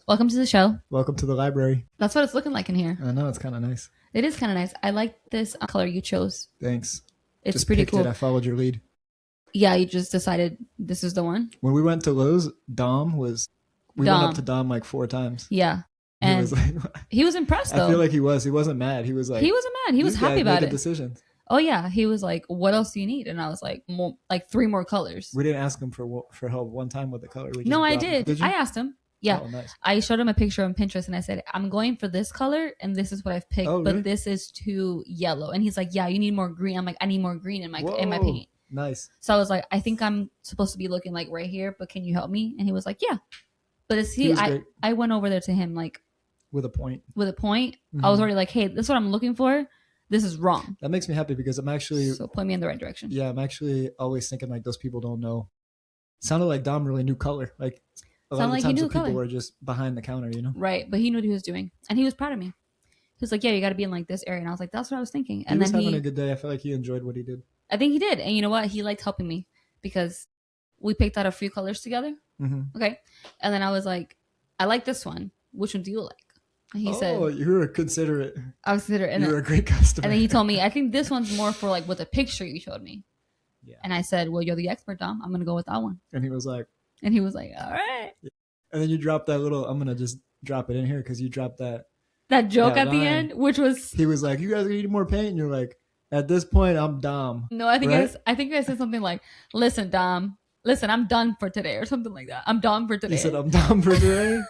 Welcome to the show. Welcome to the library. That's what it's looking like in here. I know, it's kind of nice. It is kind of nice. I like this color you chose. Thanks. It's just pretty picked cool. It. I followed your lead. Yeah, you just decided this is the one. When we went to Lowe's, we went up to Dom like 4 times. Yeah. And he was impressed though. I feel like he wasn't mad. He was like, he wasn't mad. He was happy about it. Decisions. Oh yeah. He was like, what else do you need? And I was like, like 3 more colors. We didn't ask him for help one time with the color. No, I did. I asked him. Yeah. Oh, nice. I showed him a picture on Pinterest and I said, I'm going for this color and this is what I've picked, really? but this is too yellow. And he's like, yeah, you need more green. I'm like, I need more green in my paint. Nice. So I was like, I think I'm supposed to be looking like right here, but can you help me? And he was like, yeah. But I went over there to him like with a point. Mm-hmm. I was already like, hey, this is what I'm looking for. This is wrong. That makes me happy because I'm actually so point me in the right direction. Yeah, I'm actually always thinking like those people don't know. Sounded like Dom really knew color. Like a lot of the times people were just behind the counter, you know? Right, but he knew what he was doing, and he was proud of me. He was like, yeah, you got to be in like this area, and I was like, that's what I was thinking. And he was having a good day. I feel like he enjoyed what he did. I think he did, and you know what? He liked helping me because we picked out a few colors together. Mm-hmm. Okay, and then I was like, I like this one. Which one do you like? And he said, "Oh, you were considerate. I was considerate. And you're a great customer." And then he told me, I think this one's more for like with a picture you showed me. Yeah. And I said, well, you're the expert, Dom. I'm gonna go with that one. And he was like, all right. Yeah. And then you dropped that little. I'm gonna just drop it in here because you dropped that joke at the end, which was he was like, you guys need more paint, and you're like, at this point, I'm Dom. No, I think I think I said something like, listen, Dom, I'm done for today, or something like that. I'm done for today. You said I'm done for today.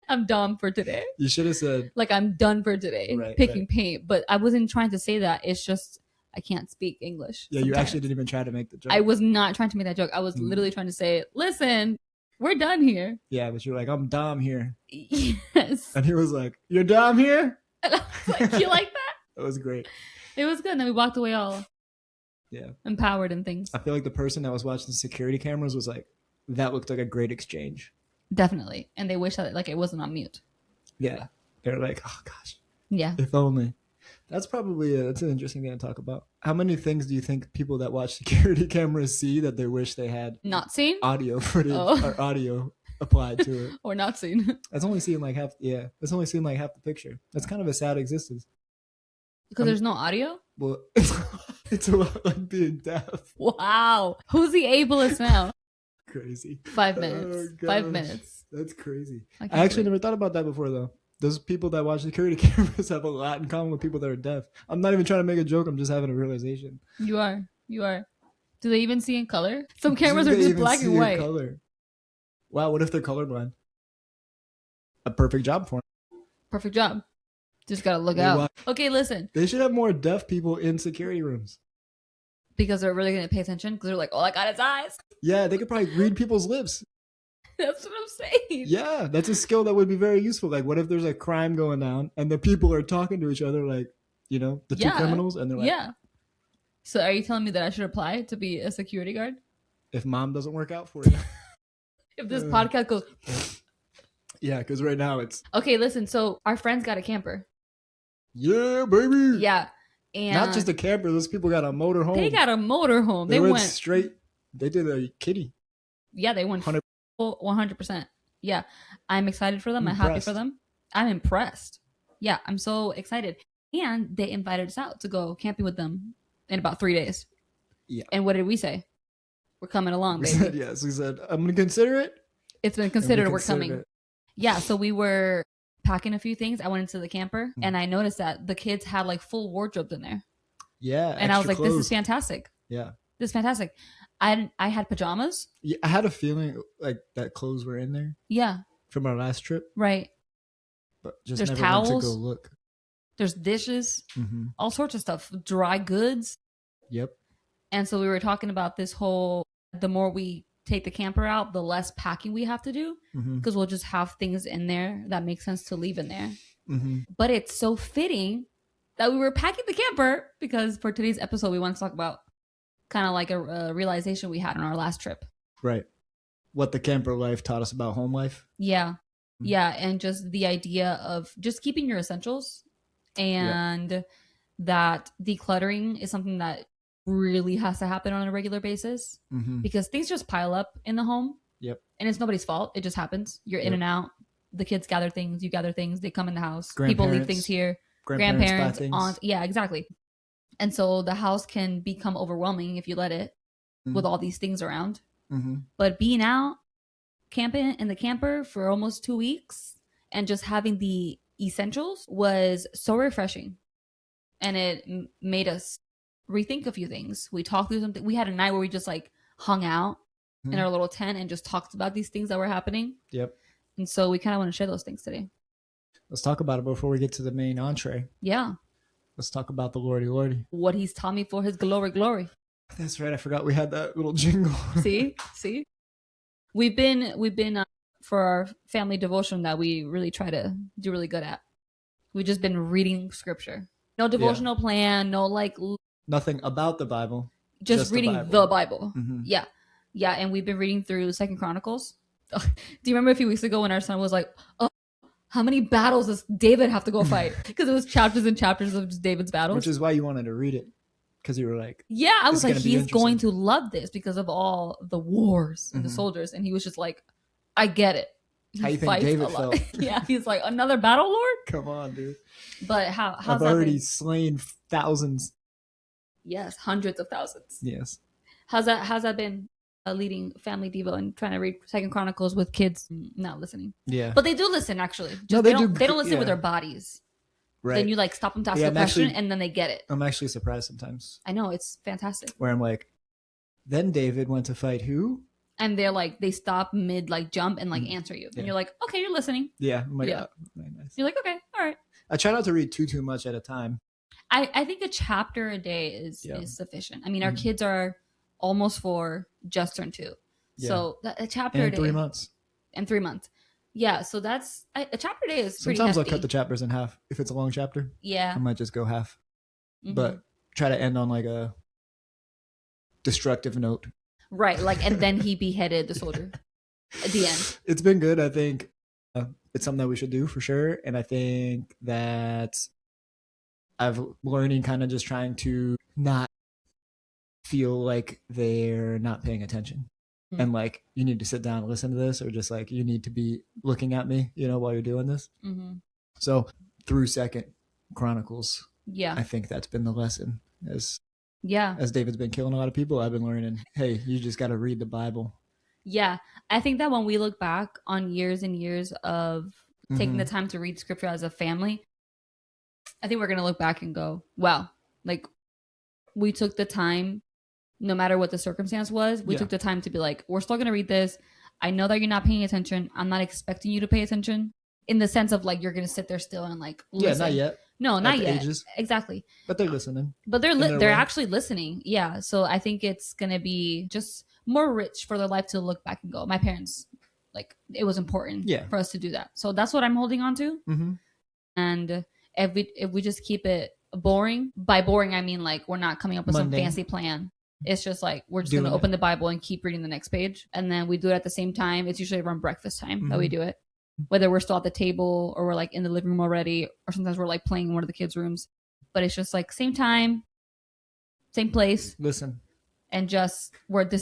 I'm done for today. You should have said like I'm done for today, picking paint. But I wasn't trying to say that. It's just I can't speak English. Yeah, sometimes. You actually didn't even try to make the joke. I was not trying to make that joke. I was literally trying to say, listen, we're done here. Yeah, but you're like, I'm Dom here. Yes. And he was like, you're Dom here? And I was like, you like that? That was great. It was good. And then we walked away all empowered and things. I feel like the person that was watching the security cameras was like, that looked like a great exchange. Definitely. And they wish that like it wasn't on mute. Yeah. They're like, oh gosh. Yeah. If only. That's probably that's an interesting thing to talk about. How many things do you think people that watch security cameras see that they wish they had not seen? Audio footage or audio applied to it. Or not seen. That's only seen like half that's only seen like half the picture. That's kind of a sad existence. Because there's no audio? Well, it's a lot like being deaf. Wow. Who's the ableist now? Crazy. 5 minutes. 5 minutes. That's crazy. I actually never thought about that before though. Those people that watch security cameras have a lot in common with people that are deaf. I'm not even trying to make a joke. I'm just having a realization. You are. Do they even see in color? Some cameras are just black and white. Color? Wow, what if they're colorblind? A perfect job for them. Perfect job. Just gotta look out. Okay, listen. They should have more deaf people in security rooms. Because they're really gonna pay attention? Because they're like, all I got is eyes. Yeah, they could probably read people's lips. That's what I'm saying. Yeah, that's a skill that would be very useful. Like, what if there's a crime going down and the people are talking to each other like, you know, the two criminals, and they're like... Yeah. So are you telling me that I should apply to be a security guard? If mom doesn't work out for you. If this podcast goes... Yeah, because right now it's... Okay, listen. So our friends got a camper. Yeah, baby. Yeah. And not just a camper. Those people got a motorhome. They got a motorhome. They went straight. They did a kitty. Yeah, they went 100%. Yeah. I'm excited for them. I'm happy for them. I'm impressed. Yeah, I'm so excited. And they invited us out to go camping with them in about 3 days. Yeah. And what did we say? We're coming along, baby. We said yes. We said, I'm going to consider it. It's been considered. We're coming. Yeah, so we were packing a few things. I went into the camper and I noticed that the kids had like full wardrobes in there. Yeah. And I was like, clothes. This is fantastic. Yeah. This is fantastic. I had pajamas. Yeah, I had a feeling like that clothes were in there. Yeah. From our last trip. Right. But just there's never towels. went to go look. There's dishes. All sorts of stuff. Dry goods. Yep. And so we were talking about this whole, the more we take the camper out, the less packing we have to do, because we'll just have things in there that make sense to leave in there. But it's so fitting that we were packing the camper because for today's episode we want to talk about kind of like a realization we had on our last trip. Right. What the camper life taught us about home life. Yeah. Yeah. And just the idea of just keeping your essentials, and that decluttering is something that really has to happen on a regular basis, because things just pile up in the home. Yep. And it's nobody's fault. It just happens. You're in and out. the kids gather things, you gather things, they come in the house, people leave things here, grandparents, aunts. Yeah, exactly. And so the house can become overwhelming if you let it with all these things around. But being out camping in the camper for almost 2 weeks and just having the essentials was so refreshing. And it made us rethink a few things. We talked through something. We had a night where we just like hung out in our little tent and just talked about these things that were happening. Yep. And so we kind of want to share those things today. Let's talk about it before we get to the main entree. Yeah. Let's talk about the Lordy Lordy. What he's taught me for his glory. That's right. I forgot we had that little jingle. See? We've been for our family devotion that we really try to do really good at. We've just been reading scripture. No devotional plan, no like nothing about the Bible. Just reading the Bible. Yeah. Yeah, and we've been reading through 2nd Chronicles. Do you remember a few weeks ago when our son was like, "Oh, how many battles does David have to go fight?" Because it was chapters and chapters of just David's battles. Which is why you wanted to read it. Because you were like, yeah, I was like, he's going to love this because of all the wars and the soldiers. And he was just like, I get it. How you think David felt? Yeah, he's like, another battle, Lord? Come on, dude. But how's I've already slain thousands. Yes, hundreds of thousands. Yes. How's that been? Leading family devo and trying to read 2nd Chronicles with kids not listening. Yeah. But they do listen, actually. No, they don't listen with their bodies. Right. Then you like stop them to ask a question and then they get it. I'm actually surprised sometimes. I know, it's fantastic. Where I'm like, then David went to fight who? And they're like, they stop mid like jump and like answer you. And you're like, okay, you're listening. Yeah. I'm like, oh, nice. You're like, okay, all right. I try not to read too much at a time. I think a chapter a day is sufficient. I mean, our kids are almost 4, just turned 2. Yeah. So a chapter a day. 3 months. And 3 months. Yeah, so that's a chapter a day is pretty Sometimes hefty. I'll cut the chapters in half. If it's a long chapter, yeah, I might just go half. But try to end on like a destructive note. Right, like, and then he beheaded the soldier at the end. It's been good. I think it's something that we should do for sure. And I think that I've learning kind of just trying to not feel like they're not paying attention. And like, you need to sit down and listen to this, or just like, you need to be looking at me, while you're doing this. So through 2nd Chronicles, I think that's been the lesson. As David's been killing a lot of people, I've been learning, hey, you just got to read the Bible. Yeah. I think that when we look back on years and years of taking the time to read scripture as a family, I think we're going to look back and go, wow, like we took the time. No matter what the circumstance was, we took the time to be like, we're still going to read this. I know that you're not paying attention. I'm not expecting you to pay attention in the sense of like, you're going to sit there still and like, listen. Yeah, not yet. No, not yet. Ages. Exactly. But they're listening. But they're actually listening. Yeah. So I think it's going to be just more rich for their life to look back and go, my parents, like it was important for us to do that. So that's what I'm holding on to. And if we just keep it boring, by boring, I mean like, we're not coming up with some fancy plan. It's just like, we're just going to open the Bible and keep reading the next page. And then we do it at the same time. It's usually around breakfast time that we do it. Whether we're still at the table or we're like in the living room already, or sometimes we're like playing in one of the kids' rooms. But it's just like same time, same place. Listen. And this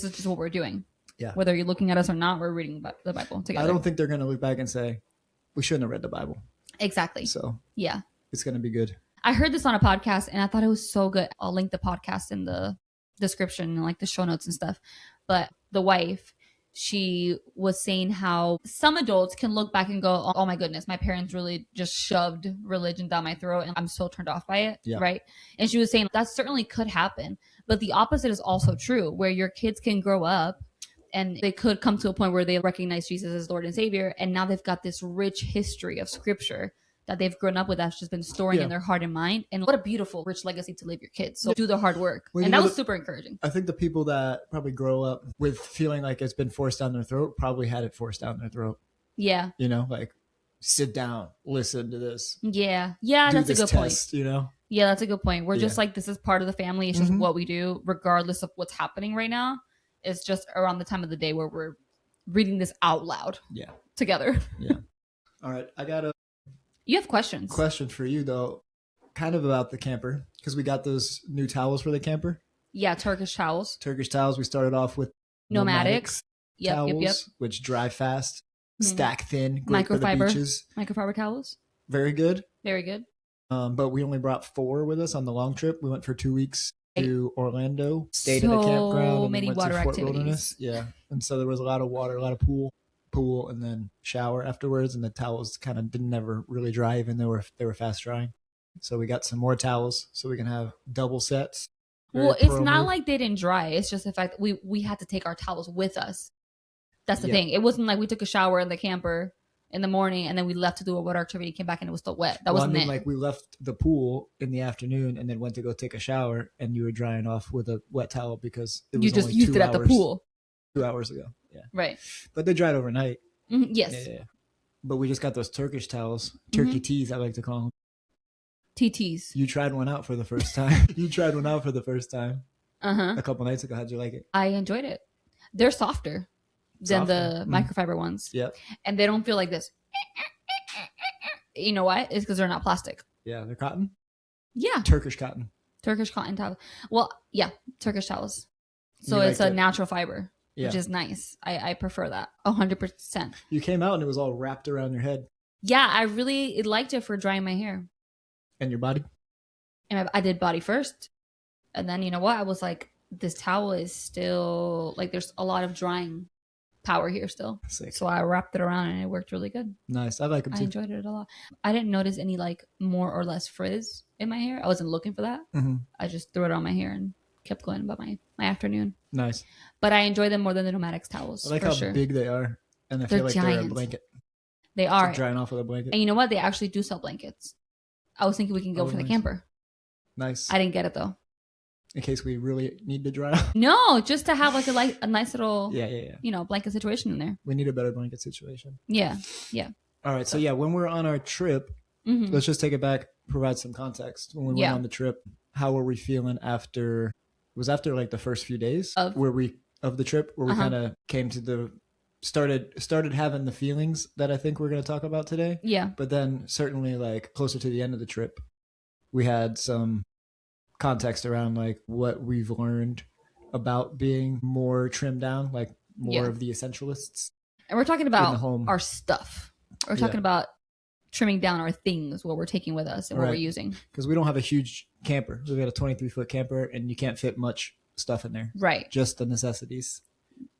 is just what we're doing. Yeah. Whether you're looking at us or not, we're reading the Bible together. I don't think they're going to look back and say, we shouldn't have read the Bible. Exactly. So yeah, it's going to be good. I heard this on a podcast and I thought it was so good. I'll link the podcast in the description and like the show notes and stuff. But the wife, she was saying how some adults can look back and go, oh my goodness, my parents really just shoved religion down my throat and I'm so turned off by it. Yeah. Right. And she was saying that certainly could happen. But the opposite is also true, where your kids can grow up and they could come to a point where they recognize Jesus as Lord and Savior. And now they've got this rich history of scripture that they've grown up with, that's just been storing in their heart and mind. And what a beautiful, rich legacy to leave your kids. So do the hard work. And that was super encouraging. I think the people that probably grow up with feeling like it's been forced down their throat probably had it forced down their throat. Yeah. Like sit down, listen to this. Yeah. Yeah, that's a good point. Yeah, that's a good point. We're just like, this is part of the family. It's just what we do, regardless of what's happening right now. It's just around the time of the day where we're reading this out loud. Yeah. Together. Yeah. All right. I got You have questions. Question for you though, kind of about the camper, because we got those new towels for the camper. Yeah, Turkish towels. We started off with nomadics towels, which dry fast. stack thin, great for the beaches. Microfiber towels. Very good. Very good. But we only brought 4 with us on the long trip. We went for 2 weeks to Orlando, stayed at a campground, and then went to Fort Wilderness. Yeah, and so there was a lot of water, a lot of pool, and then shower afterwards. And the towels kind of didn't ever really dry, even though they were fast drying. So we got some more towels, so we can have double sets. Well, it's not like they didn't dry. It's just the fact that we had to take our towels with us. That's the thing. It wasn't like we took a shower in the camper in the morning and then we left to do a water activity, came back and it was still wet. That wasn't it. Like we left the pool in the afternoon and then went to go take a shower and you were drying off with a wet towel because it was you just used it at the pool 2 hours ago. Yeah. Right. But they dried overnight. Mm-hmm. Yes. Yeah. But we just got those Turkish towels, turkey teas, I like to call them. TTs. You tried one out for the first time. Uh-huh. A couple nights ago. How'd you like it? I enjoyed it. They're softer than the microfiber ones. Yep. And they don't feel like this. You know why? It's because they're not plastic. Yeah, they're cotton? Yeah. Turkish cotton towels. Well, yeah, Turkish towels. So it's a natural fiber, which is nice. I prefer that 100%. You came out and it was all wrapped around your head. Yeah, I really liked it for drying my hair. And your body? And I did body first. And then, you know what? I was like, this towel is still, like, there's a lot of drying power here still. Sick. So I wrapped it around and it worked really good. Nice. I like them too. I enjoyed it a lot. I didn't notice any, like, more or less frizz in my hair. I wasn't looking for that. Mm-hmm. I just threw it on my hair and kept going about my afternoon. Nice. But I enjoy them more than the Nomadics towels. I like how big they are. And I feel like they're a blanket. They are. It's drying off with a blanket. And you know what? They actually do sell blankets. I was thinking we can go for the camper. Nice. I didn't get it though. In case we really need to dry off. No, just to have like a nice little blanket situation in there. We need a better blanket situation. Yeah. All right. So when we're on our trip, let's just take it back, provide some context. When we went on the trip, how were we feeling after? It was after like the first few days of the trip where we kind of came to started having the feelings that I think we're going to talk about today. Yeah. But then certainly like closer to the end of the trip, we had some context around like what we've learned about being more trimmed down, like more of the essentialists. And we're talking about our stuff. We're talking about trimming down our things, what we're taking with us and what we're using. Because we don't have a huge camper. We've got a 23-foot camper and you can't fit much stuff in there. Right. Just the necessities.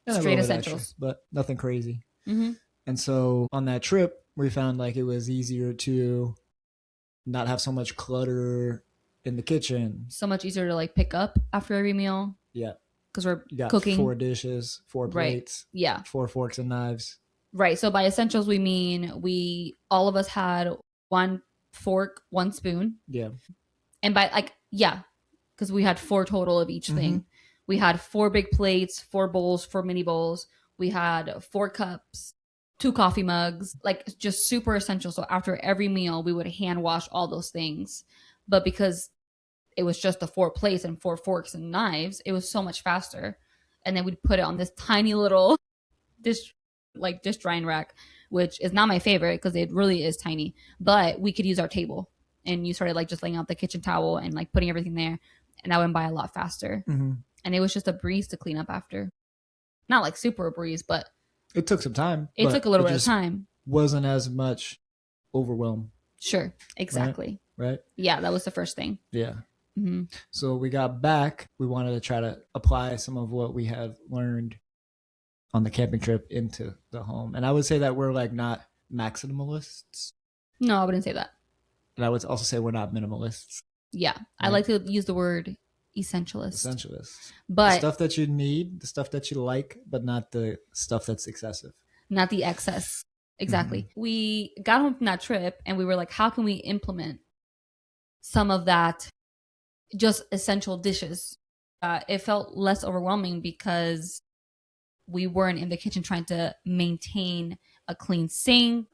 Straight essentials. Extra, but nothing crazy. Mm-hmm. And so on that trip, we found like it was easier to not have so much clutter in the kitchen. So much easier to like pick up after every meal. Yeah. Because we're cooking. 4 dishes, 4 plates. Right. Yeah. 4 forks and knives. Right. So by essentials, we mean all of us had 1 fork, 1 spoon. Yeah. And by because we had 4 total of each thing. We had 4 big plates, 4 bowls, 4 mini bowls. We had 4 cups, 2 coffee mugs, like just super essential. So after every meal, we would hand wash all those things. But because it was just the 4 plates and 4 forks and knives, it was so much faster. And then we'd put it on this tiny little dish drying rack, which is not my favorite because it really is tiny. But we could use our table. And you started like just laying out the kitchen towel and like putting everything there. And that went by a lot faster. Mm-hmm. And it was just a breeze to clean up after. Not like super a breeze, but it took some time. It took a little bit of time. Wasn't as much overwhelm. Sure. Exactly. Right? Yeah, that was the first thing. Yeah. Mm-hmm. So we got back. We wanted to try to apply some of what we had learned on the camping trip into the home. And I would say that we're like not maximalists. No, I wouldn't say that. And I would also say we're not minimalists. Yeah. Right? I like to use the word essentialist. But the stuff that you need, the stuff that you like, but not the stuff that's excessive. Not the excess. Exactly. Mm-hmm. We got home from that trip and we were like, how can we implement some of that just essential dishes? It felt less overwhelming because we weren't in the kitchen trying to maintain a clean sink.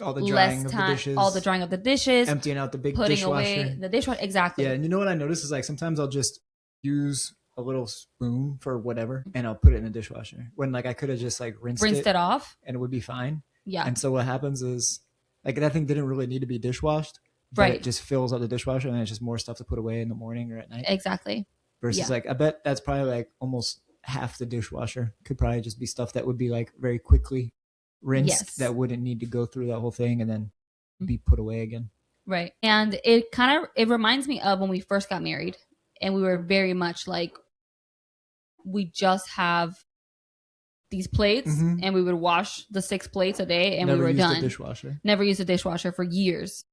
All the drying of the dishes. All the drying of the dishes. Emptying out the big putting dishwasher. Away the dishwasher. Exactly. Yeah, and you know what I noticed is like sometimes I'll just use a little spoon for whatever and I'll put it in the dishwasher. When like I could have just like rinsed it off. And it would be fine. Yeah. And so what happens is like that thing didn't really need to be dishwashed. But right. It just fills up the dishwasher and it's just more stuff to put away in the morning or at night. Exactly. Versus like I bet that's probably like almost half the dishwasher could probably just be stuff that would be like very quickly rinsed that wouldn't need to go through that whole thing and then be put away again. Right. And it reminds me of when we first got married and we were very much like, we just have these plates and we would wash the 6 plates a day and Never we were used done. a dishwasher. Never used a dishwasher for years.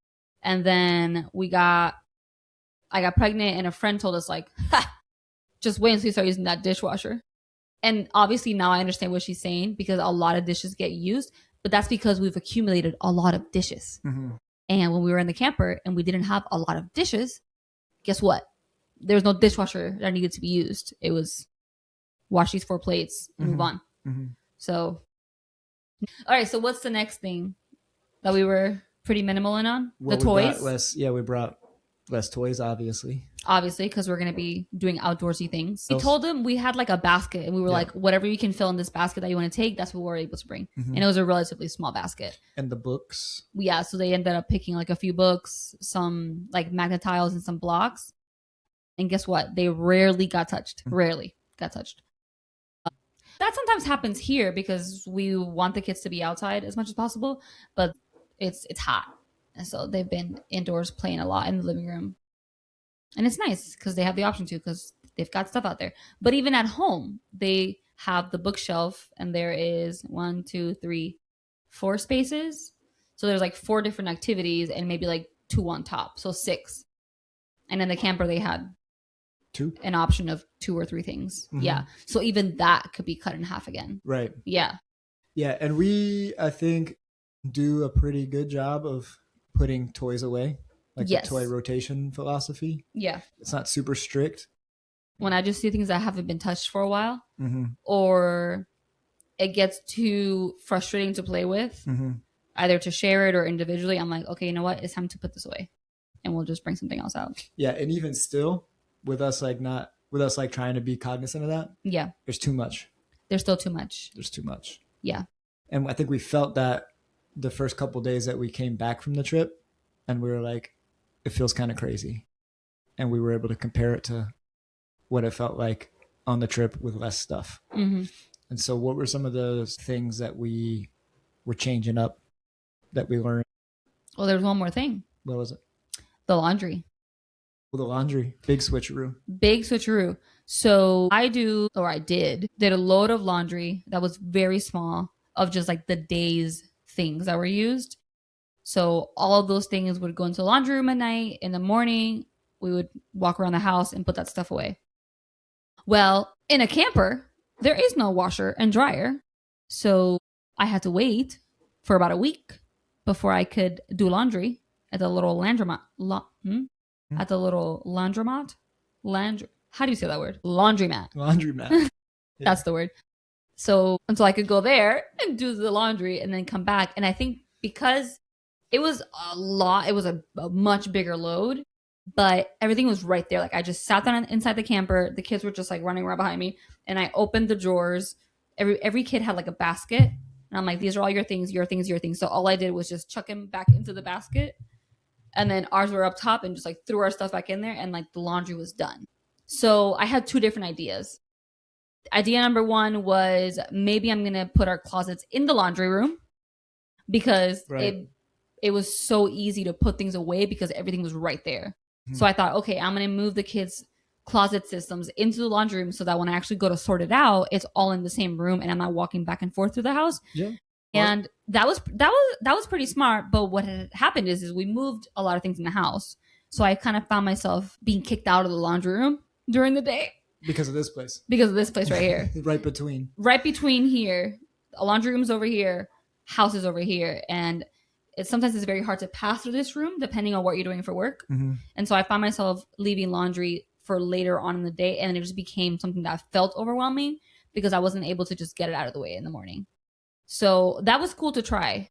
And then I got pregnant and a friend told us like, ha, just wait until you start using that dishwasher. And obviously now I understand what she's saying because a lot of dishes get used, but that's because we've accumulated a lot of dishes. And when we were in the camper and we didn't have a lot of dishes, guess what? There was no dishwasher that needed to be used. It was wash these 4 plates and move on. So, all right. So what's the next thing that we were pretty minimal in on? Well, the toys. We brought less toys, obviously, because we're going to be doing outdoorsy things. We told them we had like a basket and we were like, whatever you can fill in this basket that you want to take, that's what we're able to bring. And it was a relatively small basket. And the books. Yeah. So they ended up picking like a few books, some like magnet tiles and some blocks. And guess what? They rarely got touched. Rarely got touched. That sometimes happens here because we want the kids to be outside as much as possible, but it's hot. And so they've been indoors playing a lot in the living room. And it's nice because they have the option to because they've got stuff out there. But even at home, they have the bookshelf and there is 1, 2, 3, 4 spaces. So there's like 4 different activities and maybe like 2 on top. So 6. And in the camper, they had 2, an option of 2 or 3 things. Yeah. So even that could be cut in half again. Right. Yeah. Yeah. And we, I think, do a pretty good job of putting toys away. Like the toy rotation philosophy. Yeah. It's not super strict. When I just see things that haven't been touched for a while or it gets too frustrating to play with, either to share it or individually, I'm like, okay, you know what? It's time to put this away and we'll just bring something else out. Yeah. And even still with us, like trying to be cognizant of that. Yeah. There's too much. There's still too much. There's too much. Yeah. And I think we felt that the first couple of days that we came back from the trip and we were like, it feels kind of crazy. And we were able to compare it to what it felt like on the trip with less stuff. And so what were some of those things that we were changing up that we learned? Well, there's one more thing. What was it? The laundry. Well, the laundry. Big switcheroo. Big switcheroo. So I did a load of laundry that was very small of just like the day's things that were used. So all of those things would go into the laundry room at night. In the morning, we would walk around the house and put that stuff away. Well, in a camper, there is no washer and dryer. So I had to wait for about a week before I could do laundry at the little laundromat. At the little laundromat? How do you say that word? Laundromat. Laundromat. That's the word. So until I could go there and do the laundry and then come back. And I think because it was a lot, it was a much bigger load, but everything was right there. Like I just sat down inside the camper. The kids were just like running around behind me and I opened the drawers. Every kid had like a basket. And I'm like, these are all your things, your things, your things. So all I did was just chuck them back into the basket. And then ours were up top and just like threw our stuff back in there and like the laundry was done. So I had 2 different ideas. Idea number 1 was maybe I'm going to put our closets in the laundry room because it was so easy to put things away because everything was right there. So I thought, okay, I'm going to move the kids' closet systems into the laundry room so that when I actually go to sort it out, it's all in the same room and I'm not walking back and forth through the house. Yeah. And that was pretty smart. But what had happened is we moved a lot of things in the house. So I kind of found myself being kicked out of the laundry room during the day. Because of this place. Because of this place right here. Right between. Right between here. A laundry room's over here. House is over here. And sometimes it's very hard to pass through this room depending on what you're doing for work. And so I found myself leaving laundry for later on in the day. And it just became something that felt overwhelming because I wasn't able to just get it out of the way in the morning. So that was cool to try.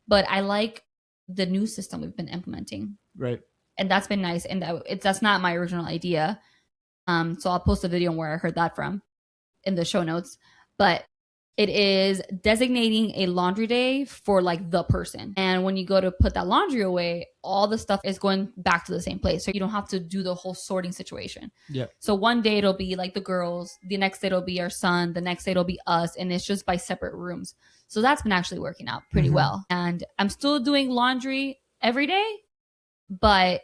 But I like the new system we've been implementing. Right. And that's been nice. And that's not my original idea. So I'll post a video on where I heard that from in the show notes. But It is designating a laundry day for like the person. And when you go to put that laundry away, all the stuff is going back to the same place. So you don't have to do the whole sorting situation. Yep. So one day it'll be like the girls, the next day it'll be our son, the next day it'll be us, and it's just by separate rooms. So that's been actually working out pretty well. And I'm still doing laundry every day, but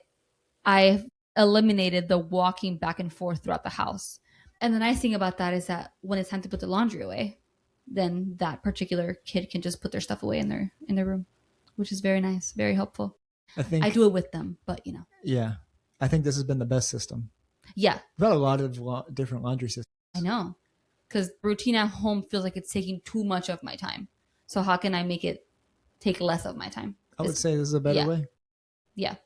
I've eliminated the walking back and forth throughout the house. And the nice thing about that is that when it's time to put the laundry away, then that particular kid can just put their stuff away in their room, which is very nice, very helpful. I do it with them, but Yeah, I think this has been the best system. Yeah, we've got a lot of different laundry systems. I know, because routine at home feels like it's taking too much of my time. So how can I make it take less of my time? I would say this is a better way. Yeah,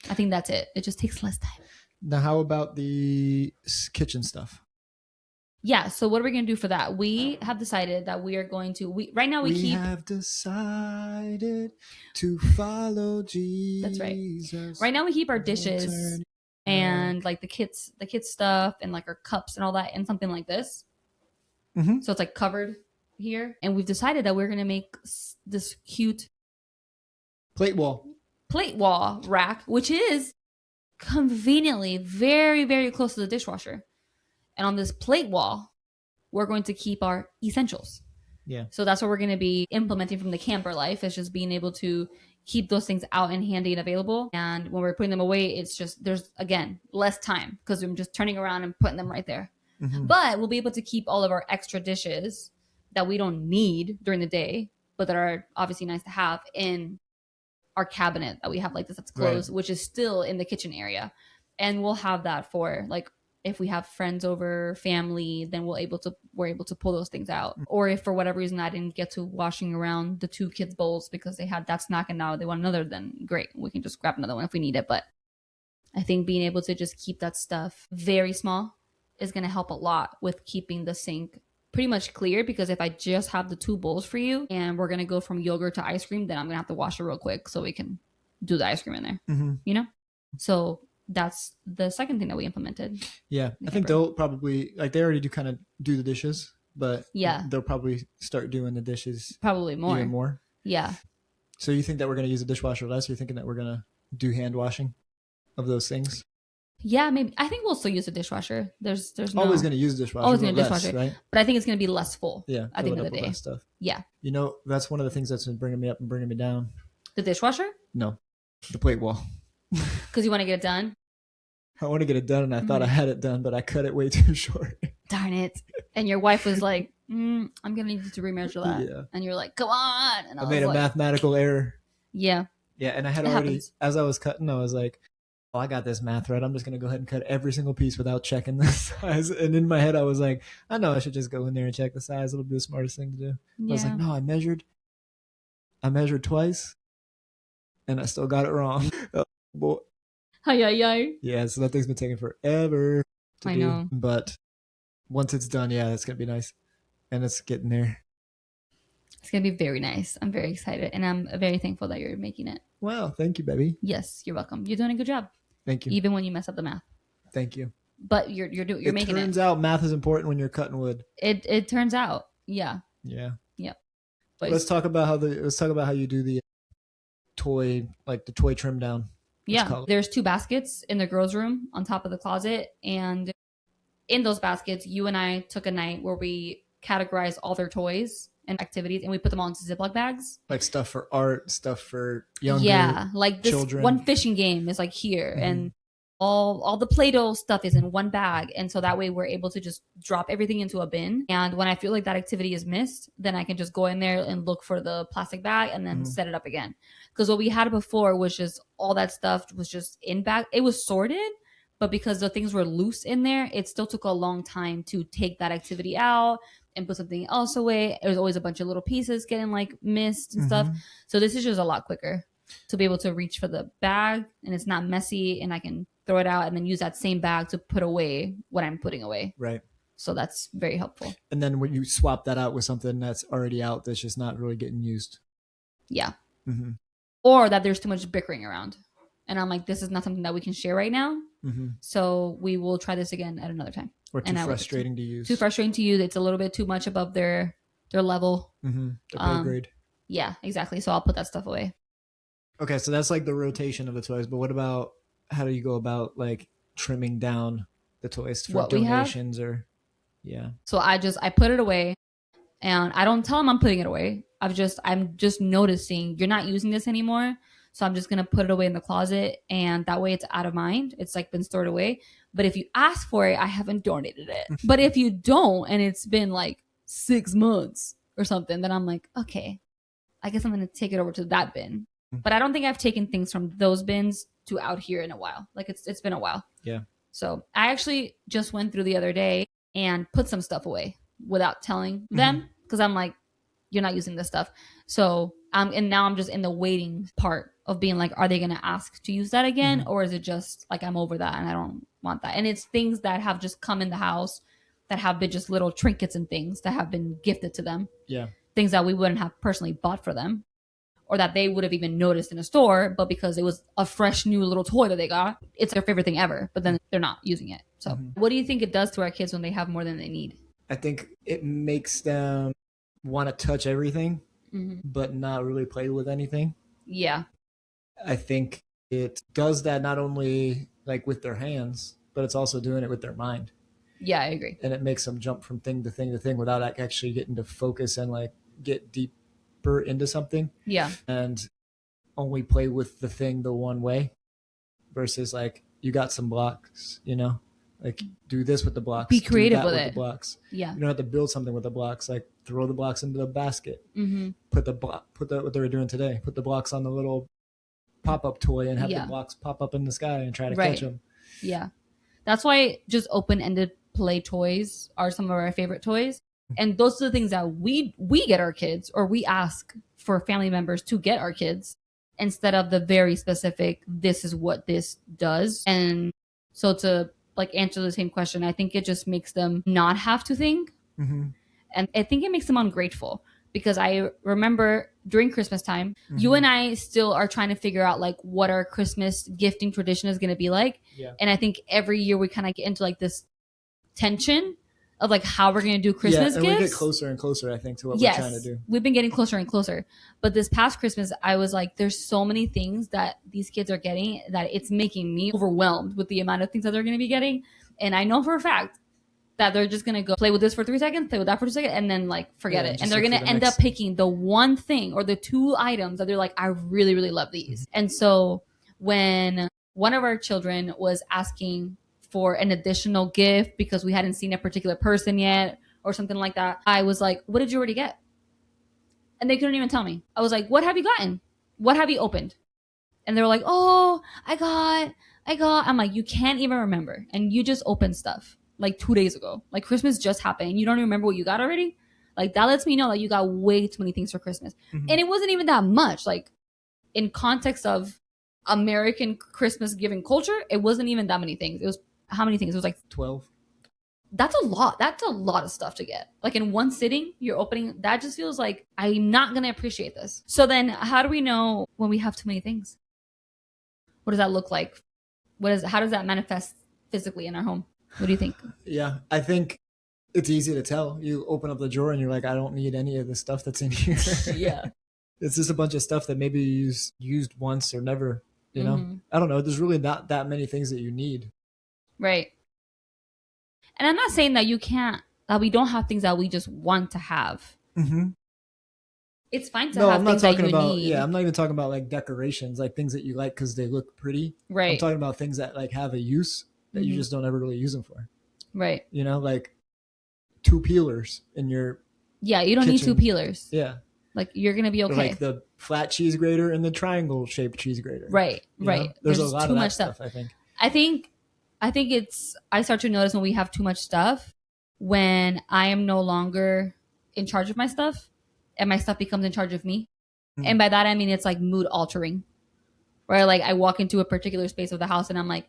I think that's it. It just takes less time. Now, how about the kitchen stuff? Yeah, so what are we going to do for that? We have decided that we are going to, we have decided to follow Jesus. That's right. Right now we keep our dishes and like the kids stuff and like our cups and all that in something like this. So it's like covered here. And we've decided that we're going to make this cute plate wall rack, which is conveniently very, very close to the dishwasher. And on this plate wall, we're going to keep our essentials. Yeah. So that's what we're going to be implementing from the camper life, is just being able to keep those things out and handy and available. And when we're putting them away, it's just, there's, again, less time because I'm just turning around and putting them right there. But we'll be able to keep all of our extra dishes that we don't need during the day, but that are obviously nice to have in our cabinet that we have like this that's closed, which is still in the kitchen area. And we'll have that for like, if we have friends over, family, then we're able to pull those things out. Or if for whatever reason I didn't get to washing around the two kids' bowls because they had that snack and now they want another, then great, we can just grab another one if we need it. But I think being able to just keep that stuff very small is going to help a lot with keeping the sink pretty much clear, because if I just have the two bowls for you and we're going to go from yogurt to ice cream, then I'm going to have to wash it real quick so we can do the ice cream in there, So that's the second thing that we implemented. Yeah, I think they'll probably, like, they already do the dishes, but they'll probably start doing the dishes probably more. Even more. Yeah. So you think that we're going to use the dishwasher less? You're thinking that we're going to do hand washing of those things? Yeah, maybe. I think we'll still use the dishwasher. There's always going to use dishwasher. Always going to dishwasher, right? But I think it's going to be less full. Yeah, at the end of the day. Stuff. Yeah. That's one of the things that's been bringing me up and bringing me down. The dishwasher? No, the plate wall. Because you want to get it done? I want to get it done, and I thought I had it done, but I cut it way too short. Darn it. And your wife was like, I'm going to need you to remeasure that. Yeah. And you're like, come on. And I made a mathematical error. Yeah. Yeah, and I had as I was cutting, I was like, oh, I got this math right. I'm just going to go ahead and cut every single piece without checking the size. And in my head, I was like, I know I should just go in there and check the size. It'll be the smartest thing to do. Yeah. I was like, no, I measured twice, and I still got it wrong. Oh, boy. Hi. Yeah, so that thing's been taking forever to do. Know. But once it's done, yeah, it's going to be nice. And it's getting there. It's going to be very nice. I'm very excited. And I'm very thankful that you're making it. Wow. Thank you, baby. Yes, you're welcome. You're doing a good job. Thank you. Even when you mess up the math. Thank you. But you're making it. It turns out math is important when you're cutting wood. It turns out. Yeah. Yeah. Yep. But let's talk about how you do the toy trim down. Yeah. There's 2 baskets in the girls' room on top of the closet, and in those baskets, you and I took a night where we categorized all their toys and activities, and we put them all into Ziploc bags. Like stuff for art, stuff for younger like this children. One fishing game is like here, and all the Play-Doh stuff is in one bag. And so that way we're able to just drop everything into a bin. And when I feel like that activity is missed, then I can just go in there and look for the plastic bag and then set it up again. Because what we had before was just all that stuff was just in bag. It was sorted, but because the things were loose in there, it still took a long time to take that activity out and put something else away. There was always a bunch of little pieces getting like missed and stuff. So this is just a lot quicker to be able to reach for the bag, and it's not messy, and I can throw it out and then use that same bag to put away what I'm putting away. Right. So that's very helpful. And then when you swap that out with something that's already out, that's just not really getting used. Yeah. Or that there's too much bickering around. And I'm like, this is not something that we can share right now. So we will try this again at another time. Or too frustrating to use. Too frustrating to use. It's a little bit too much above their their level. Their pay grade. Yeah, exactly. So I'll put that stuff away. Okay, so that's like the rotation of the toys. But what about, how do you go about like trimming down the toys for What we have? donations or, yeah. So I put it away, and I don't tell them I'm putting it away. I'm just noticing you're not using this anymore. So I'm just going to put it away in the closet, and that way it's out of mind. It's like been stored away. But if you ask for it, I haven't donated it. But if you don't, and it's been like 6 months or something, then I'm like, okay, I guess I'm going to take it over to that bin. But I don't think I've taken things from those bins to out here in a while. Like it's been a while. Yeah. So I actually just went through the other day and put some stuff away without telling them, because I'm like, you're not using this stuff. So and now I'm just in the waiting part of being like, are they going to ask to use that again? Or is it just like, I'm over that and I don't want that? And it's things that have just come in the house that have been just little trinkets and things that have been gifted to them. Yeah. Things that we wouldn't have personally bought for them, or that they would have even noticed in a store, but because it was a fresh new little toy that they got, it's their favorite thing ever, but then they're not using it. So what do you think it does to our kids when they have more than they need? I think it makes them want to touch everything, but not really play with anything. Yeah. I think it does that not only like with their hands, but it's also doing it with their mind. Yeah, I agree. And it makes them jump from thing to thing to thing without actually getting to focus and like get deeper into something. Yeah. And only play with the thing the one way versus like, you got some blocks, you know, like do this with the blocks. Be creative with it. The blocks. Yeah. You don't have to build something with the blocks. Like throw the blocks into the basket. Put what they were doing today. Put the blocks on the little pop-up toy and have the blocks pop up in the sky and try to catch them. Yeah. That's why just open-ended play toys are some of our favorite toys. And those are the things that we get our kids, or we ask for family members to get our kids, instead of the very specific, this is what this does. And so to like answer the same question, I think it just makes them not have to think. And I think it makes them ungrateful, because I remember during Christmas time, you and I still are trying to figure out like what our Christmas gifting tradition is going to be like. Yeah. And I think every year we kind of get into like this tension of like how we're going to do Christmas and gifts. We get closer and closer, I think, to what we're trying to do. We've been getting closer and closer. But this past Christmas, I was like, there's so many things that these kids are getting that it's making me overwhelmed with the amount of things that they're going to be getting. And I know for a fact that they're just going to go play with this for 3 seconds, play with that for 2 seconds, and then like forget it. And they're going to end up picking the one thing or the 2 items that they're like, I really, really love these. And so when one of our children was asking for an additional gift because we hadn't seen a particular person yet or something like that, I was like, what did you already get? And they couldn't even tell me. I was like, what have you gotten? What have you opened? And they were like, oh, I got. I'm like, you can't even remember. And you just opened stuff like 2 days ago. Like Christmas just happened and you don't even remember what you got already? Like that lets me know that you got way too many things for Christmas. And it wasn't even that much. Like in context of American Christmas giving culture, it wasn't even that many things. It was how many things? It was like 12. That's a lot. That's a lot of stuff to get. Like in one sitting, you're opening. That just feels like I'm not going to appreciate this. So then how do we know when we have too many things? What does that look like? How does that manifest physically in our home? What do you think? Yeah, I think it's easy to tell. You open up the drawer and you're like, I don't need any of the stuff that's in here. Yeah. It's just a bunch of stuff that maybe you used once or never, you know? I don't know. There's really not that many things that you need. Right. And I'm not saying that we don't have things that we just want to have. It's fine to have things that you need. Yeah, I'm not even talking about like decorations, like things that you like because they look pretty. Right. I'm talking about things that like have a use that you just don't ever really use them for. Right. You know, like 2 peelers in your you don't need 2 peelers. Yeah. Like you're going to be okay. Or like the flat cheese grater and the triangle shaped cheese grater. Right. Right. Know? There's a lot of that stuff, I think. I think I start to notice when we have too much stuff, when I am no longer in charge of my stuff and my stuff becomes in charge of me. And by that, I mean, it's like mood altering, where like I walk into a particular space of the house and I'm like,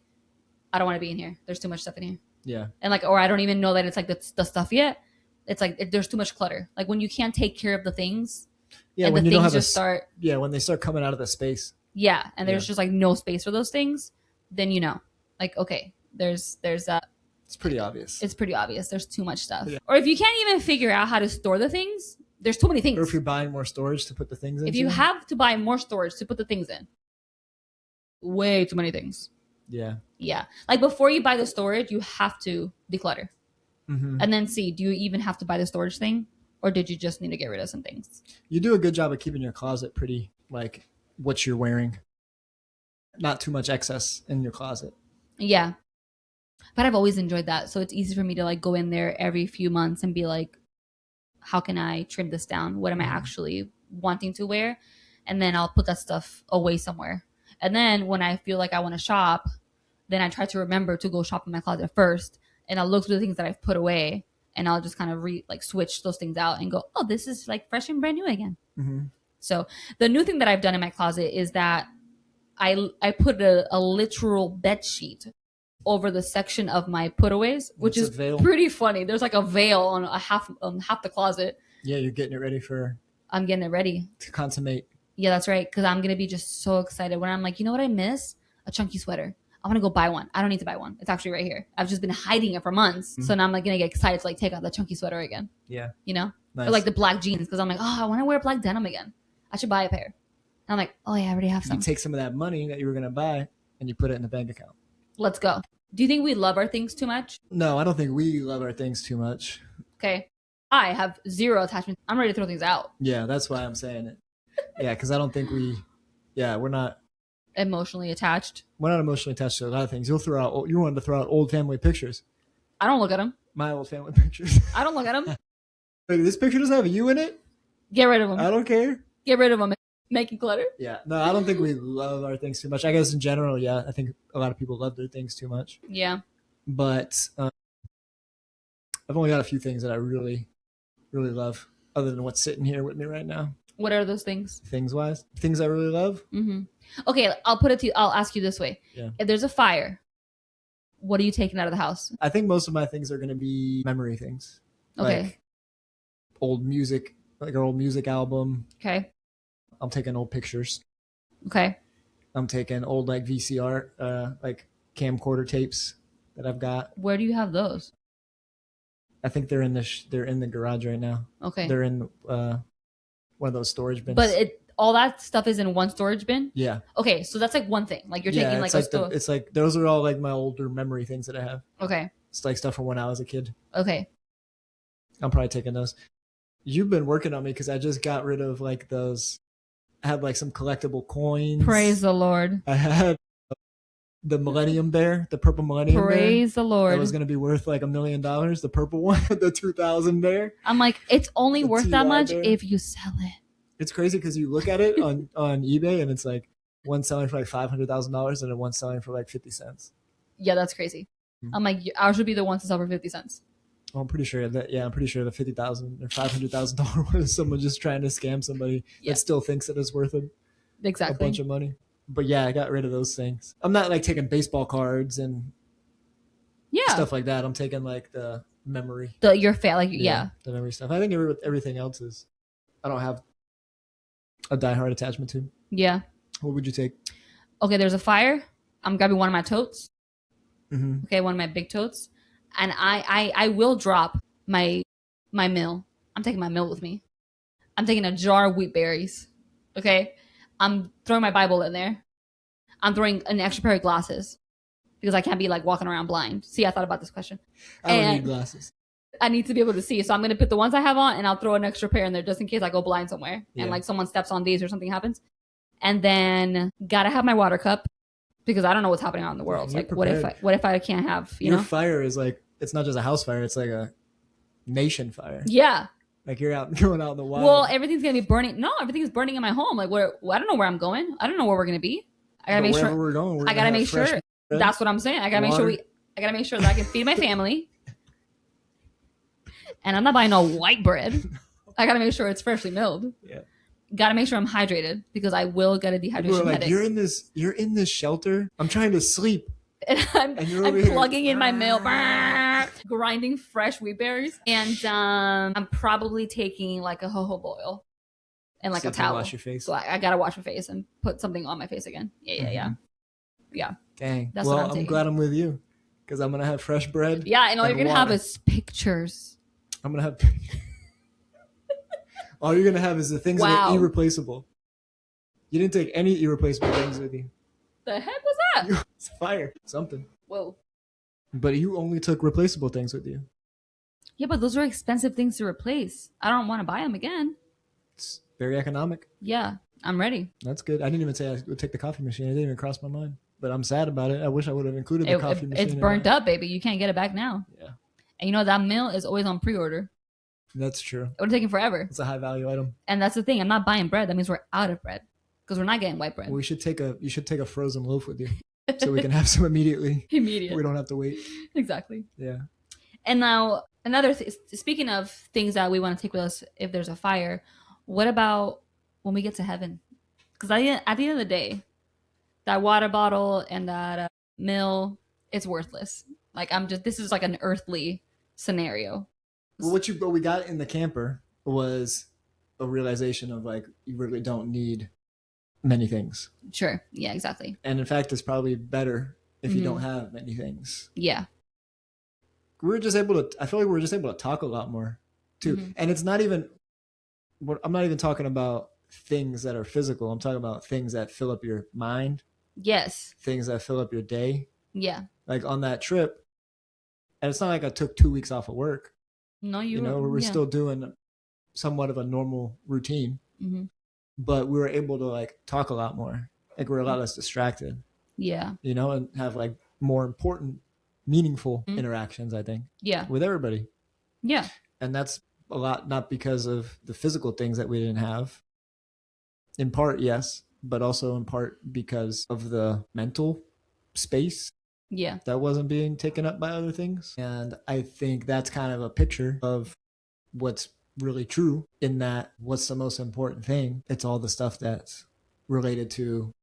I don't want to be in here. There's too much stuff in here. Yeah. And like, or I don't even know that it's like the stuff yet. It's like, there's too much clutter. Like when you can't take care of the things. Yeah. And when the you don't things have just start. Yeah. When they start coming out of the space. Yeah. And there's just like no space for those things. Then, you know, like, okay, there's it's pretty obvious. It's pretty obvious. There's too much stuff. Yeah. Or if you can't even figure out how to store the things, There's too many things. Or if you're buying more storage to put the things in. If you have to buy more storage to put the things in, way too many things. Yeah. Yeah. Like before you buy the storage, you have to declutter. And then see, do you even have to buy the storage thing? Or did you just need to get rid of some things? You do a good job of keeping your closet pretty, like what you're wearing. Not too much excess in your closet. Yeah. But I've always enjoyed that. So it's easy for me to like go in there every few months and be like, how can I trim this down? What am I actually wanting to wear? And then I'll put that stuff away somewhere. And then when I feel like I want to shop, then I try to remember to go shop in my closet first. And I'll look through the things that I've put away. And I'll just kind of switch those things out and go, oh, this is like fresh and brand new again. So the new thing that I've done in my closet is that I put a literal bed sheet over the section of my putaways, which is pretty funny. There's like a veil on half the closet. Yeah, you're getting it ready I'm getting it ready to consummate. Yeah, that's right. Because I'm gonna be just so excited when I'm like, you know what I miss? A chunky sweater. I want to go buy one. I don't need to buy one. It's actually right here. I've just been hiding it for months. So now I'm like gonna get excited to like take out the chunky sweater again. Yeah. You know? Nice. Or like the black jeans because I'm like, oh, I want to wear black denim again. I should buy a pair. And I'm like, oh yeah, I already have some. You take some of that money that you were gonna buy and you put it in the bank account. Let's go. Do you think we love our things too much? No, I don't think we love our things too much. Okay. I have zero attachment. I'm ready to throw things out. Yeah, that's why I'm saying it. Yeah, because I don't think we're not emotionally attached. We're not emotionally attached to a lot of things. You wanted to throw out old family pictures. I don't look at them. My old family pictures. I don't look at them. Wait, this picture doesn't have you in it? Get rid of them. I don't care. Get rid of them. Making clutter. Yeah. No, I don't think we love our things too much. I guess in general, yeah, I think a lot of people love their things too much. Yeah. But I've only got a few things that I really, really love other than what's sitting here with me right now. What are those things? Things-wise? Things I really love? Okay, I'll ask you this way. Yeah. If there's a fire, what are you taking out of the house? I think most of my things are going to be memory things. Okay. Like old music, like our old music album. Okay. I'm taking old pictures. Okay. I'm taking old like VCR, like camcorder tapes that I've got. Where do you have those? I think they're in the garage right now. Okay. They're in one of those storage bins. But all that stuff is in one storage bin? Yeah. Okay, so that's like one thing. Like you're taking like a store. It's like those are all like my older memory things that I have. Okay. It's like stuff from when I was a kid. Okay. I'm probably taking those. You've been working on me because I just got rid of like those. I had like some collectible coins. Praise the Lord. I had the Millennium Bear, the purple Millennium Bear. Praise the Lord. That was going to be worth like $1 million. The purple one, the 2000 bear. I'm like, it's only worth that much bear. If you sell it. It's crazy because you look at it on eBay and it's like one selling for like $500,000 and then one selling for like 50 cents. Yeah, that's crazy. I'm like, ours would be the ones to sell for 50 cents. Well, I'm pretty sure that. Yeah, I'm pretty sure the $50,000 or $500,000 one is someone just trying to scam somebody that still thinks that it's worth a bunch of money. But yeah, I got rid of those things. I'm not like taking baseball cards and stuff like that. I'm taking like the memory. The memory stuff. I think everything else is. I don't have a diehard attachment to. Yeah. What would you take? Okay, there's a fire. I'm grabbing one of my totes. Okay, one of my big totes. And I will drop my meal. I'm taking my meal with me. I'm taking a jar of wheat berries. Okay? I'm throwing my Bible in there. I'm throwing an extra pair of glasses because I can't be like walking around blind. See, I thought about this question. I don't need glasses. I need to be able to see. So I'm going to put the ones I have on and I'll throw an extra pair in there just in case I go blind somewhere and like someone steps on these or something happens. And then gotta have my water cup. Because I don't know what's happening out in the world. It's like, prepared. what if I can't have, your fire is like, it's not just a house fire. It's like a nation fire. Yeah. Like you're going out in the wild. Well, everything's going to be burning. No, everything's burning in my home. Like I don't know where I'm going. I don't know where we're going to be. I got to make sure. We're going, I got to make sure. That's what I'm saying. I got to make sure I got to make sure that I can feed my family. And I'm not buying no white bread. I got to make sure it's freshly milled. Yeah. Got to make sure I'm hydrated because I will get a dehydration headache. You're in this shelter. I'm trying to sleep. And I'm plugging in my mail, grinding fresh wheat berries. And I'm probably taking like a jojoba oil and like a towel. Wash your face. So I got to wash my face and put something on my face again. Yeah. Dang. That's what I'm glad I'm with you because I'm going to have fresh bread. Yeah, and all you're going to have is pictures. I'm going to have... All you're gonna have is the things that are Wow. irreplaceable. You didn't take any irreplaceable things with you. The heck was that? It's fire, something. Whoa. But you only took replaceable things with you. Yeah, but those are expensive things to replace. I don't want to buy them again. It's very economic. Yeah, I'm ready. That's good. I didn't even say I would take the coffee machine. It didn't even cross my mind. But I'm sad about it. I wish I would have included the coffee machine. It's burnt up, baby. You can't get it back now. Yeah. And you know that meal is always on pre-order. That's true. It would have taken forever. It's a high value item. And that's the thing. I'm not buying bread. That means we're out of bread because we're not getting white bread. Well, you should take a frozen loaf with you so we can have some immediately. Immediate. We don't have to wait. Exactly. Yeah. And now speaking of things that we want to take with us if there's a fire, what about when we get to heaven? Because at the end of the day, that water bottle and that mill, it's worthless. Like this is like an earthly scenario. Well, what we got in the camper was a realization of like you really don't need many things. Sure. Yeah, exactly. And in fact, it's probably better if you don't have many things. Yeah. I feel like we were just able to talk a lot more too. Mm-hmm. And it's not even, I'm not even talking about things that are physical. I'm talking about things that fill up your mind. Yes. Things that fill up your day. Yeah. Like on that trip, and it's not like I took 2 weeks off of work. No, we're still doing somewhat of a normal routine, but we were able to like talk a lot more. Like we're a lot less distracted. Yeah. And have like more important, meaningful interactions, I think. Yeah. With everybody. Yeah. And that's a lot, not because of the physical things that we didn't have. In part, yes, but also in part because of the mental space. Yeah. That wasn't being taken up by other things. And I think that's kind of a picture of what's really true in that what's the most important thing? It's all the stuff that's related to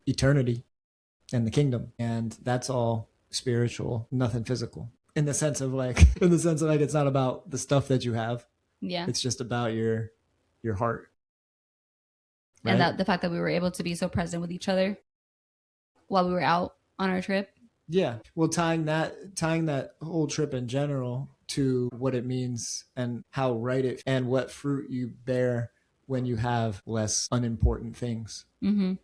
eternity and the kingdom. And that's all spiritual, nothing physical. In the sense of like it's not about the stuff that you have. Yeah. It's just about your heart. Right? And that the fact that we were able to be so present with each other while we were out on our trip. Yeah. Well, tying that whole trip in general to what it means and how right it and what fruit you bear when you have less unimportant things. Mm-hmm.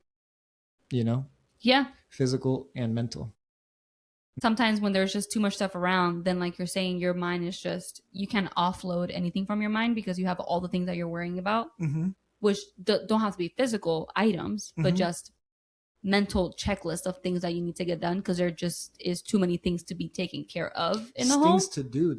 Yeah. Physical and mental. Sometimes when there's just too much stuff around, then like you're saying, your mind is just, you can't offload anything from your mind because you have all the things that you're worrying about, which don't have to be physical items, but just mental checklist of things that you need to get done because there just is too many things to be taken care of in the home. Things to do.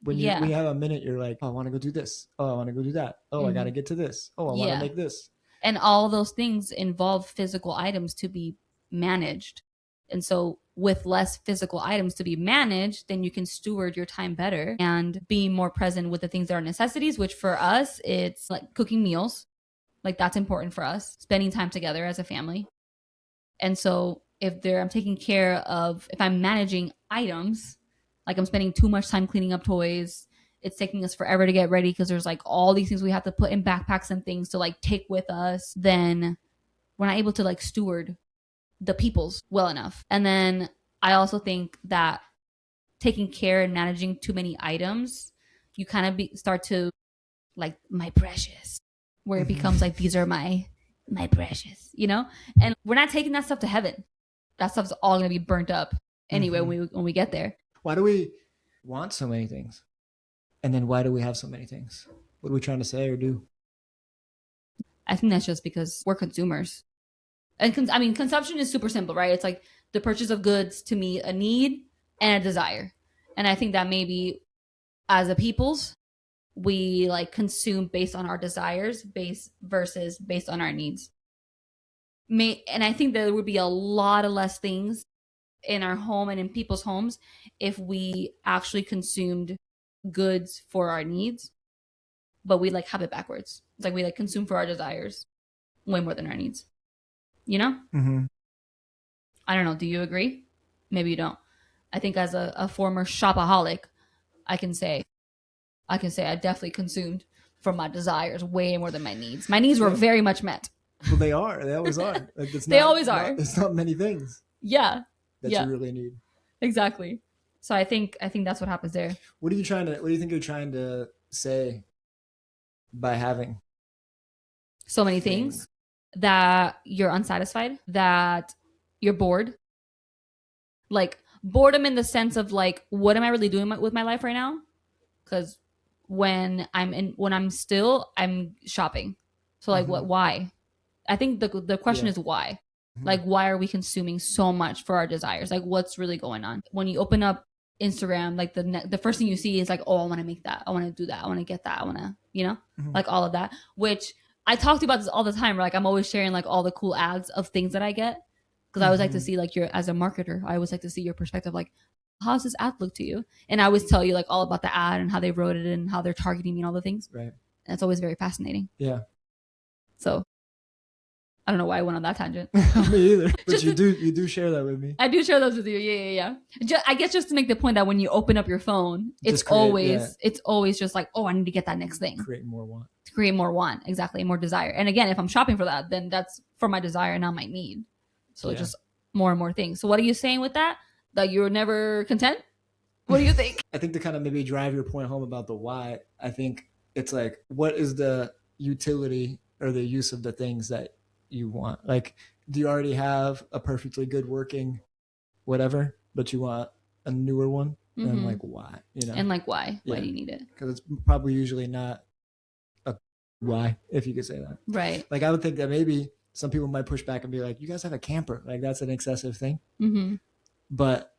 When you have a minute, you're like, oh, I want to go do this. Oh, I want to go do that. Oh, I got to get to this. Oh, I want to make this. And all those things involve physical items to be managed. And so with less physical items to be managed, then you can steward your time better and be more present with the things that are necessities, which for us, it's like cooking meals. Like that's important for us, spending time together as a family. And so if I'm taking care of, if I'm managing items, like I'm spending too much time cleaning up toys, it's taking us forever to get ready because there's like all these things we have to put in backpacks and things to like take with us, then we're not able to like steward the people's well enough. And then I also think that taking care and managing too many items, you kind of start to like my precious, where it becomes like, these are my precious, and we're not taking that stuff to heaven. That stuff's all going to be burnt up anyway when we get there. Why do we want so many things? And then why do we have so many things? What are we trying to say or do? I think that's just because we're consumers. And consumption is super simple, right? It's like the purchase of goods to meet a need and a desire. And I think that maybe as a peoples, we like consume based on our desires versus based on our needs. And I think there would be a lot of less things in our home and in people's homes if we actually consumed goods for our needs, but we like have it backwards. It's like we like consume for our desires way more than our needs. I don't know. Do you agree? Maybe you don't. I think as a former shopaholic, I can say I definitely consumed for my desires way more than my needs. My needs were very much met. Well, they are. They always are. Like, they always are. It's not many things. Yeah. That you really need. Exactly. So I think that's what happens there. What do you think you're trying to say by having so many things that you're unsatisfied, that you're bored. Like boredom in the sense of like, what am I really doing with my life right now? Because when I'm still, I'm shopping. So like, what? Why? I think the question is why. Like, why are we consuming so much for our desires? Like, what's really going on? When you open up Instagram, like the first thing you see is like, oh, I want to make that. I want to do that. I want to get that. I want to, like all of that. Which I talked about this all the time. Like, I'm always sharing like all the cool ads of things that I get because I always like to see like as a marketer, I always like to see your perspective. Like, how does this ad look to you? And I always tell you like all about the ad and how they wrote it and how they're targeting me and all the things. Right. And it's always very fascinating. Yeah. So I don't know why I went on that tangent. Me either. But you do share that with me. I do share those with you. Yeah. I guess just to make the point that when you open up your phone, it's always just like, oh, I need to get that next thing. Create more want. To create more want. Exactly. More desire. And again, if I'm shopping for that, then that's for my desire, not my need. So it's just more and more things. So what are you saying with that? That you're never content? What do you think? I think to kind of maybe drive your point home about the why, I think it's like, what is the utility or the use of the things that you want? Like, do you already have a perfectly good working whatever, but you want a newer one? And like, why? And like, why? Why do you need it? Because it's probably usually not a why, if you could say that. Right. Like, I would think that maybe some people might push back and be like, you guys have a camper. Like, that's an excessive thing. But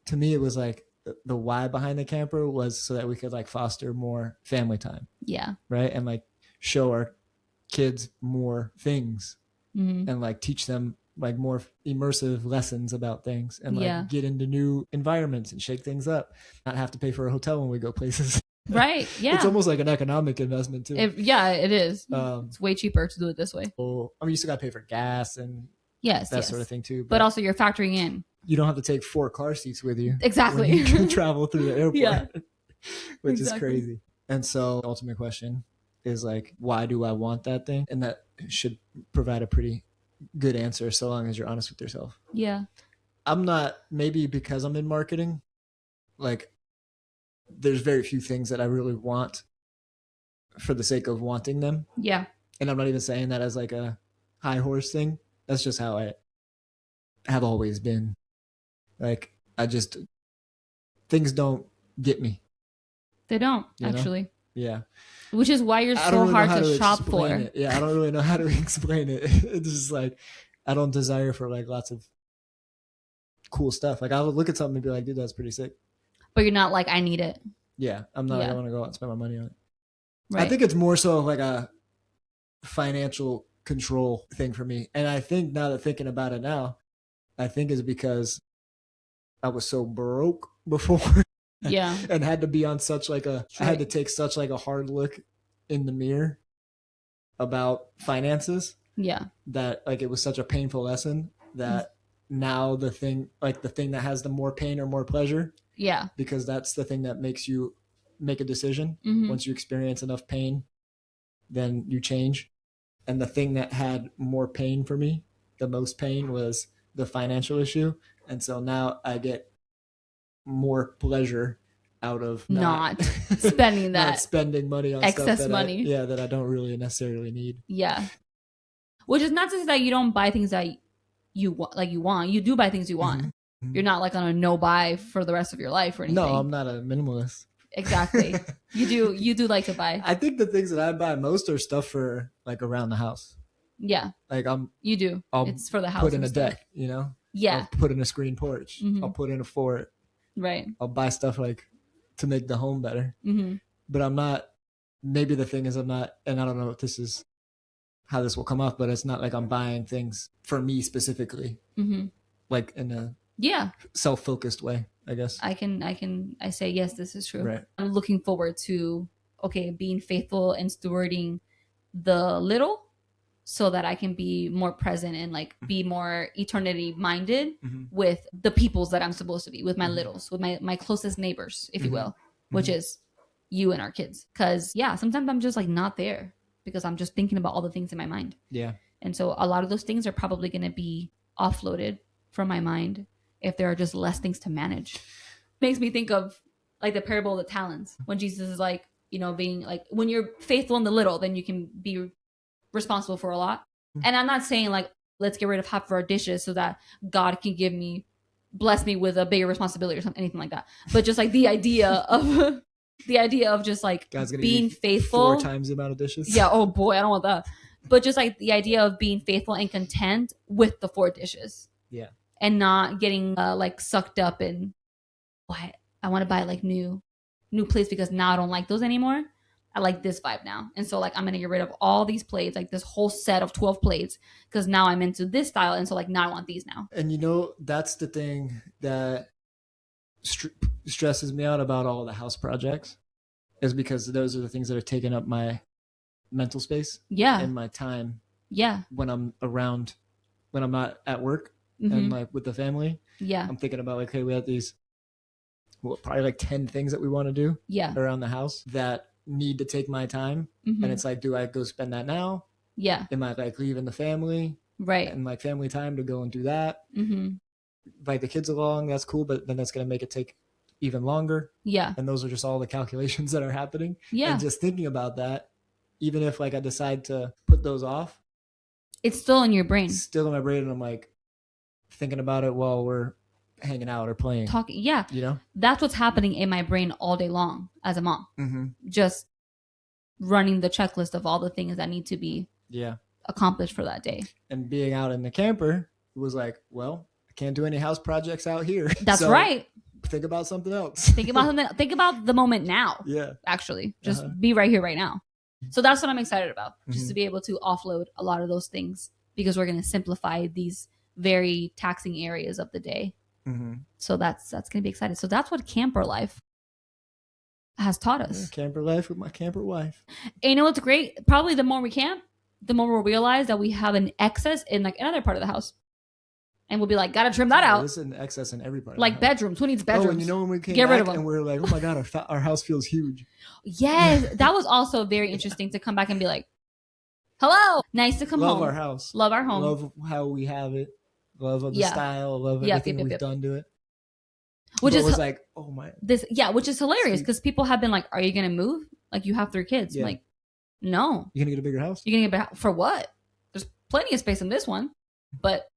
to me, it was like, the why behind the camper was so that we could like foster more family time. Yeah. Right. And like show our kids more things and like teach them like more immersive lessons about things and like get into new environments and shake things up, not have to pay for a hotel when we go places. Right. Yeah. It's almost like an economic investment too. It is. It's way cheaper to do it this way. So, I mean, you still got to pay for gas and that sort of thing too. But also you're factoring in. You don't have to take 4 car seats with you. Exactly. When you can travel through the airport, which is crazy. And so the ultimate question is like, why do I want that thing? And that should provide a pretty good answer so long as you're honest with yourself. Yeah. I'm not, maybe because I'm in marketing, like there's very few things that I really want for the sake of wanting them. Yeah. And I'm not even saying that as like a high horse thing. That's just how I have always been. Like, things don't get me. They don't, actually. Yeah. Which is why you're so hard to shop for. Yeah, I don't really know how to explain it. It's just like, I don't desire for like lots of cool stuff. Like, I'll look at something and be like, dude, that's pretty sick. But you're not like, I need it. Yeah, I'm not like, I want to go out and spend my money on it. Right. I think it's more so like a financial control thing for me. And I think now that thinking about it now, I think it's because I was so broke before. Yeah. And had to be on such like I had to take such like a hard look in the mirror about finances. Yeah. That like it was such a painful lesson that now the thing that has the more pain or more pleasure. Yeah. Because that's the thing that makes you make a decision. Once you experience enough pain, then you change. And the thing that had more pain for me, the most pain, was the financial issue. And so now I get more pleasure out of not spending that, not spending money on excess stuff money. That I don't really necessarily need. Yeah. Which is not to say that you don't buy things that you want. You do buy things you want. You're not like on a no buy for the rest of your life or anything. No, I'm not a minimalist. Exactly. You do like to buy. I think the things that I buy most are stuff for like around the house. Yeah. Like you do. It's for the house. Put in a deck, Yeah. I'll put in a screen porch. I'll put in a fort. Right. I'll buy stuff like to make the home better. But I'm not, maybe the thing is I'm not, and I don't know if this is how this will come off, but it's not like I'm buying things for me specifically. Like in a self-focused way, I guess. I say, yes, this is true. Right. I'm looking forward to, being faithful and stewarding the little so that I can be more present and like be more eternity minded with the peoples that I'm supposed to be, with my littles, with my closest neighbors, if you will, which is you and our kids. Cause sometimes I'm just like not there because I'm just thinking about all the things in my mind. Yeah. And so a lot of those things are probably going to be offloaded from my mind if there are just less things to manage. Makes me think of like the parable of the talents when Jesus is like, being like, when you're faithful in the little, then you can be responsible for a lot. And I'm not saying like, let's get rid of half of our dishes so that God can bless me with a bigger responsibility or something, anything like that. But just like the idea of just like being faithful. 4 times the amount of dishes. Yeah. Oh boy, I don't want that. But just like the idea of being faithful and content with the 4 dishes. Yeah. And not getting like sucked up in what I want to buy like new plates because now I don't like those anymore. I like this vibe now. And so like I'm going to get rid of all these plates, like this whole set of 12 plates, because now I'm into this style. And so like now I want these now. And that's the thing that stresses me out about all the house projects, is because those are the things that are taking up my mental space. Yeah. And my time. Yeah. When I'm around, when I'm not at work and like with the family. Yeah. I'm thinking about like, hey, we have these, probably like 10 things that we want to do around the house that need to take my time. And it's like, do I go spend that now? Yeah. Am I like leaving the family? Right. And like family time to go and do that. Like the kids along, that's cool, but then that's going to make it take even longer. Yeah. And those are just all the calculations that are happening. Yeah. And just thinking about that, even if like I decide to put those off, it's still in your brain. It's still in my brain, and I'm like thinking about it while we're hanging out or playing. Talking, yeah. That's what's happening in my brain all day long as a mom. Just running the checklist of all the things that need to be accomplished for that day. And being out in the camper, it was like, well, I can't do any house projects out here. That's so right. Think about something else. Think about the moment now. Yeah. Actually, just be right here, right now. So that's what I'm excited about, just to be able to offload a lot of those things, because we're going to simplify these very taxing areas of the day. So that's going to be exciting. So that's what camper life has taught us. Yeah, camper life with my camper wife. And you know what's great? Probably the more we camp, the more we'll realize that we have an excess in like another part of the house. And we'll be like, gotta trim that out. There's an excess in every part. Like bedrooms. Who needs bedrooms? Oh, and you know when we came Get back rid of them. And we're like, oh my God, our house feels huge. Yes. That was also very interesting to come back and be like, hello. Nice to come home. Love our house. Love our home. Love how we have it. Love the style. Love everything we've done to it. Which is like, oh my. Which is hilarious, because people have been like, are you going to move? Like, you have 3 kids. I'm like, no. You're going to get a bigger house? You're going to get a bigger house. For what? There's plenty of space in this one. But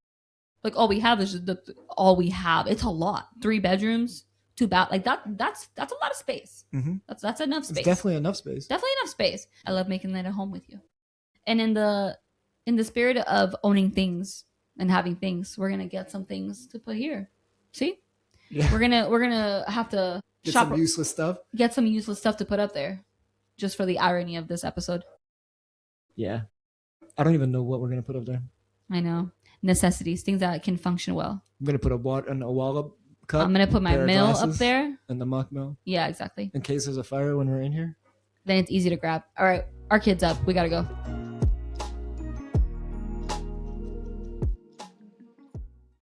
like all we have is just all we have. It's a lot. 3 bedrooms, 2 bath. Like that's a lot of space. That's enough space. It's definitely enough space. Definitely enough space. I love making that at home with you. And in the spirit of owning things and having things, we're gonna get some things to put here. See? Yeah. We're gonna have to get some useless stuff. Get some useless stuff to put up there, just for the irony of this episode. Yeah. I don't even know what we're gonna put up there. I know. Necessities, things that can function well. I'm gonna put a Walla cup. I'm gonna put my mill up there. And the muck mill. Yeah, exactly. In case there's a fire when we're in here. Then it's easy to grab. All right, our kid's up. We gotta go.